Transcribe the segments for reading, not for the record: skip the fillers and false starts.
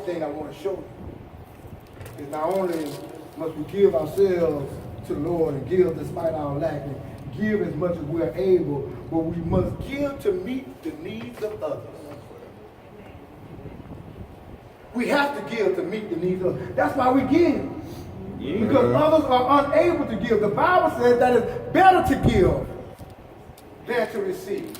thing I want to show you is not only must we give ourselves to the Lord and give despite our lack and give as much as we are able, but we must give to meet the needs of others. We have to give to meet the needs of others. That's why we give. Yeah. Because others are unable to give. The Bible says that it's better to give than to receive.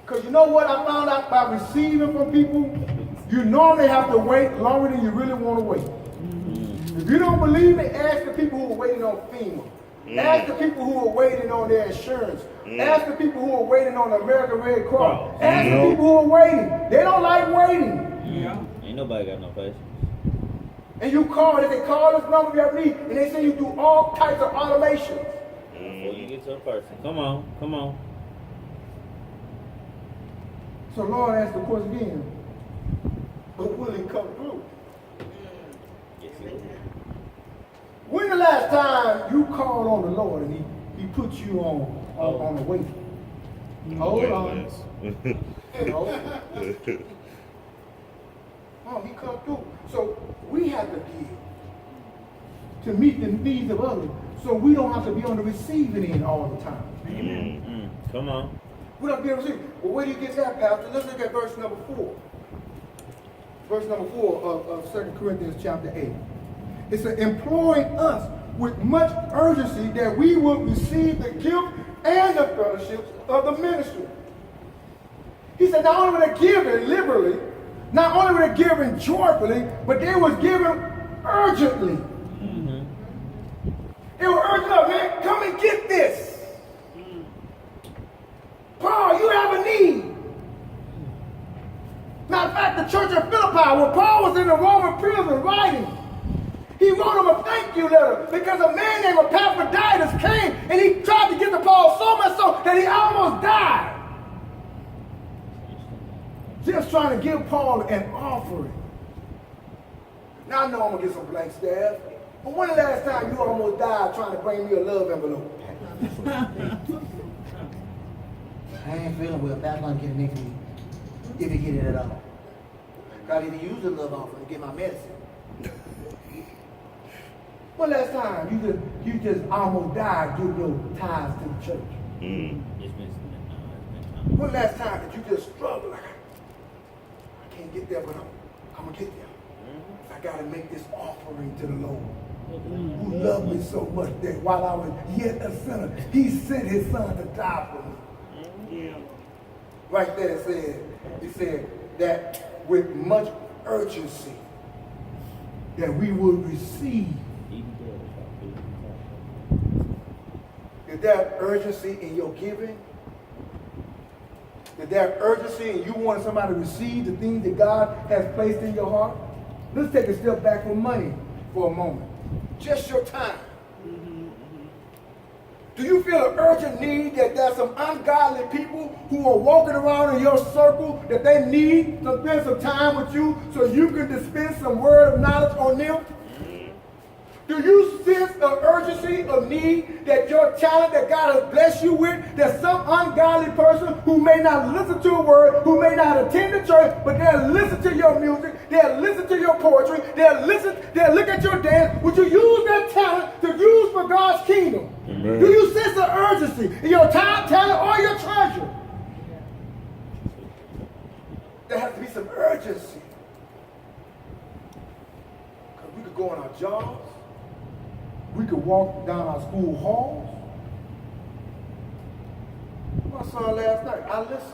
Because you know what I found out by receiving from people? You normally have to wait longer than you really want to wait. If you don't believe me, ask the people who are waiting on FEMA. Ask the people who are waiting on their insurance. Ask the people who are waiting on the American Red Cross. Ask the people who are waiting. They don't like waiting. Yeah. Ain't nobody got no patience. And you call, they say, call this number you have need, and they say you do all types of automations. Before you get to a person. Come on, come on. So Lord asked the question again, but will he come through? Yes, he will. When the last time you called on the Lord and he put you on the wait? Hold on. Hold on. Oh, he come through. So we have to give to meet the needs of others, so we don't have to be on the receiving end all the time. Amen. Come on. We don't be on the receiving. Well, where do you get that, Pastor? Let's look at verse number 4. Verse number 4 of 2 Corinthians chapter 8. It says, imploring us with much urgency that we will receive the gift and the fellowships of the ministry. He said, not only were they giving liberally, not only were they giving joyfully, but they was giving urgently. They were urging up, man, come and get this. Paul, you have a need. Matter of fact, the church of Philippi, when Paul was in the Roman prison writing, he wrote him a thank you letter because a man named Epaphroditus came and he tried to get to Paul so much so that he almost died. Just trying to give Paul an offering. Now I know I'm going to get some blank staff, but when the last time you almost died trying to bring me a love envelope? I ain't feeling well. That's going to get it next week. If you get it at all. God even use the love offering to get my medicine. When last time you just almost died giving your tithes to the church? It's been When last time did you just struggle like I can't get there, but I'm gonna get there. I gotta make this offering to the Lord, who loved me so much that while I was yet a sinner, he sent his son to die for me. Right there he said that with much urgency that we will receive. Is there urgency in your giving? Is there urgency in you wanting somebody to receive the things that God has placed in your heart? Let's take a step back from money for a moment. Just your time. Do you feel an urgent need that there's some ungodly people who are walking around in your circle that they need to spend some time with you so you can dispense some word of knowledge on them? Do you sense the urgency of need that your talent that God has blessed you with, that some ungodly person who may not listen to a word, who may not attend the church, but they'll listen to your music, they'll listen to your poetry, they'll look at your dance, would you use that talent to use for God's kingdom? Amen. Do you sense the urgency in your time, talent, or your treasure? There has to be some urgency. Because we could go on our jobs. We could walk down our school halls. My son last night, I listened.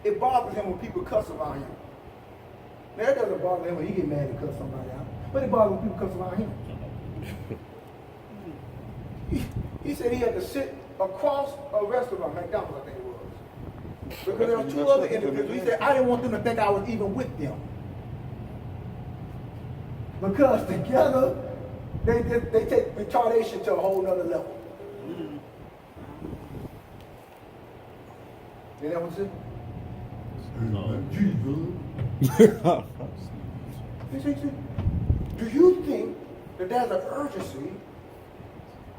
It bothers him when people cuss around him. Now, it doesn't bother him when he get mad and cuss somebody out, but it bothers when people cuss around him. He said he had to sit across a restaurant, McDonald's I think it was, because there were two other individuals. He said, I didn't want them to think I was even with them. Because together, they take retardation to a whole nother level. You know what I'm saying? Jesus. Do you think that there's an urgency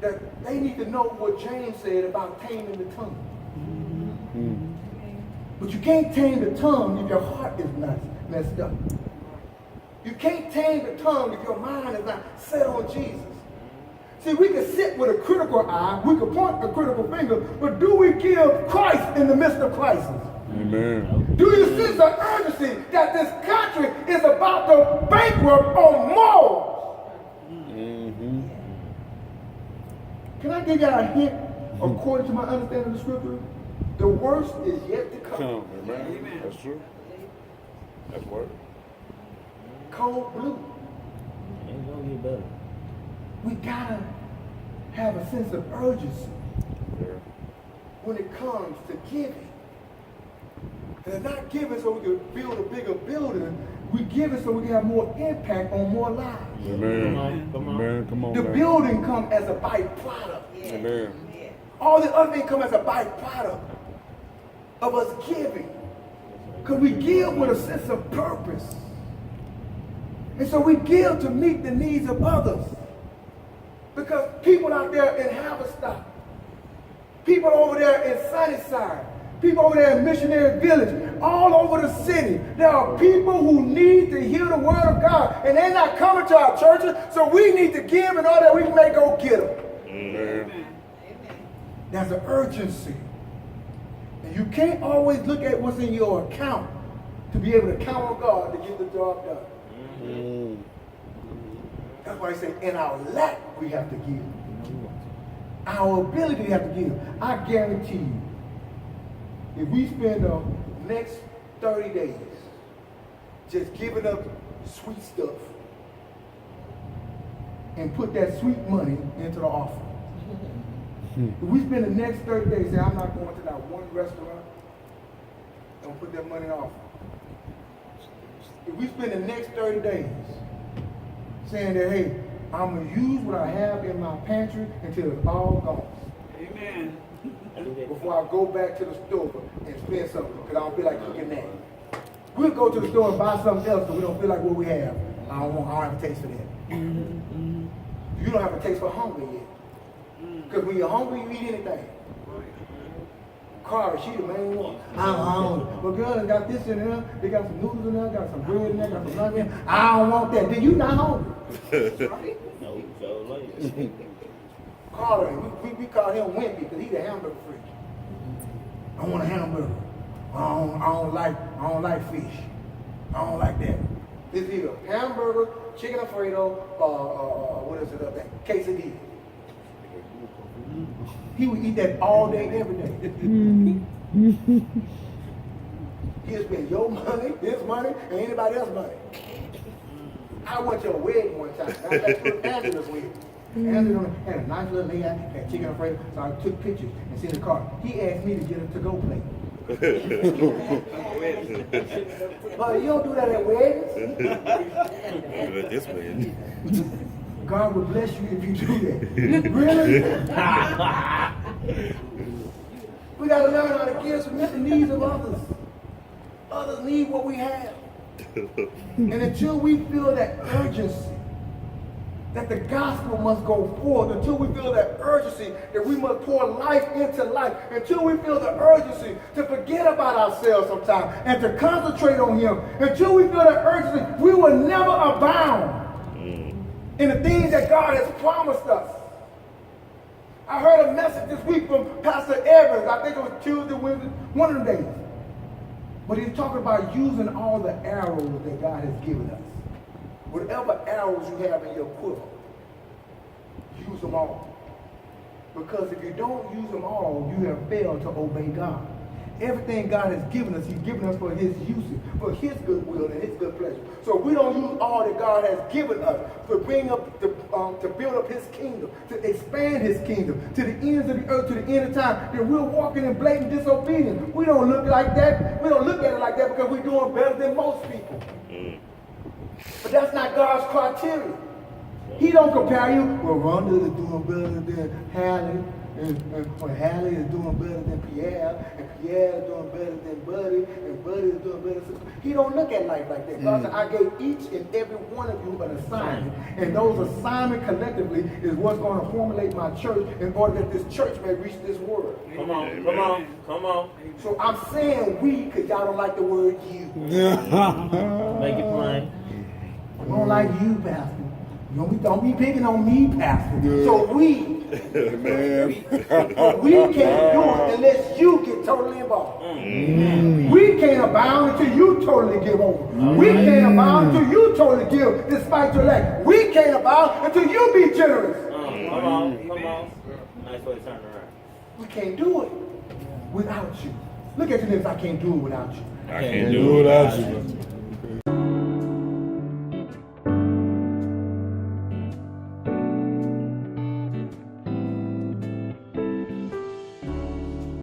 that they need to know what James said about taming the tongue? But you can't tame the tongue if your heart is not messed up. You can't tame the tongue if your mind is not set on Jesus. See, we can sit with a critical eye, we can point a critical finger, but do we give Christ in the midst of crisis? Amen. Do you sense the urgency that this country is about to bankrupt on morals? Mm-hmm. Can I give you a hint according to my understanding of the scripture? The worst is yet to come. Amen. That's true. That's word. Cold blue. Ain't gonna get better. We gotta have a sense of urgency Yeah. when it comes to giving. And not giving so we can build a bigger building. We give it so we can have more impact on more lives. Amen. Come on. Amen. Come on, The man. building comes as a byproduct. Amen. All the other things come as a byproduct of us giving. Because we give with a sense of purpose. And so we give to meet the needs of others. Because people out there in Haverstock, people over there in Sunnyside, people over there in Missionary Village, all over the city, there are people who need to hear the word of God. And they're not coming to our churches, so we need to give in order that we may go get them. Amen. There's an urgency. And you can't always look at what's in your account to be able to count on God to get the job done. Mm. That's why I say in our lack we have to give. Our ability we have to give. I guarantee you, if we spend the next 30 days just giving up sweet stuff and put that sweet money into the offering. If we spend the next 30 days saying, I'm not going to that one restaurant, don't put that money in the offering. If we spend the next 30 days saying that, hey, I'm going to use what I have in my pantry until it's all gone. Amen. Before I go back to the store and spend something, because I don't feel like cooking that. We'll go to the store and buy something else because we don't feel like what we have. I don't have a taste for that. You don't have a taste for hunger yet. Because when you're hungry, you eat anything. Cara, she the main one. I'm hungry. But girl, they got this in there. They got some noodles in there, got some bread in there, got some lunch in there. I don't want that. Then you not hungry. No, so late. Carter, we call him Wimpy because he's a hamburger freak. I want a hamburger. I don't like fish. I don't like that. This is a hamburger, chicken Alfredo, what is it up there? Quesadilla. He would eat that all day, every day. He'll spend your money, his money, and anybody else's money. I went to a wedding one time. That's Angela's wedding. Angela had a nice little layout, had chicken Alfredo, so I took pictures and sent the car. He asked me to get a to-go plate. But you don't do that at weddings. This man. God will bless you if you do that. Really? We got to learn how to give to meet the needs of others. Others need what we have. And until we feel that urgency, that the gospel must go forth, until we feel that urgency that we must pour life into life, until we feel the urgency to forget about ourselves sometimes and to concentrate on Him, until we feel that urgency, we will never abound in the things that God has promised us. I heard a message this week from Pastor Evans. I think it was Tuesday, Wednesday, one of the days. But he's talking about using all the arrows that God has given us. Whatever arrows you have in your quiver, use them all. Because if you don't use them all, you have failed to obey God. Everything God has given us, He's given us for His usage, for His good will and His good pleasure. So if we don't use all that God has given us to bring up, to build up His kingdom, to expand His kingdom, to the ends of the earth, to the end of time, then we're walking in blatant disobedience. We don't look like that. We don't look at it like that because we're doing better than most people. But that's not God's criteria. He don't compare you. Well, Rhonda is doing better than Hallie. and when Hallie is doing better than Pierre, and Pierre is doing better than Buddy, and Buddy is doing better than... He don't look at life like that. God said, I gave each and every one of you an assignment, and those assignments collectively is what's going to formulate my church in order that this church may reach this world. Come on, come on, come on. So I'm saying we, because y'all don't like the word you. Make it plain. We don't like you, Pastor. Don't be picking on me, Pastor. So we, Man. but we can't do it unless you get totally involved. We can't abound until you totally give over. We can't abound until you totally give despite your lack. We can't abound until you be generous. Come on, come on. Nice way to turn around. We can't do it without you. Look at your lips, I can't do it without you. I can't do it without you.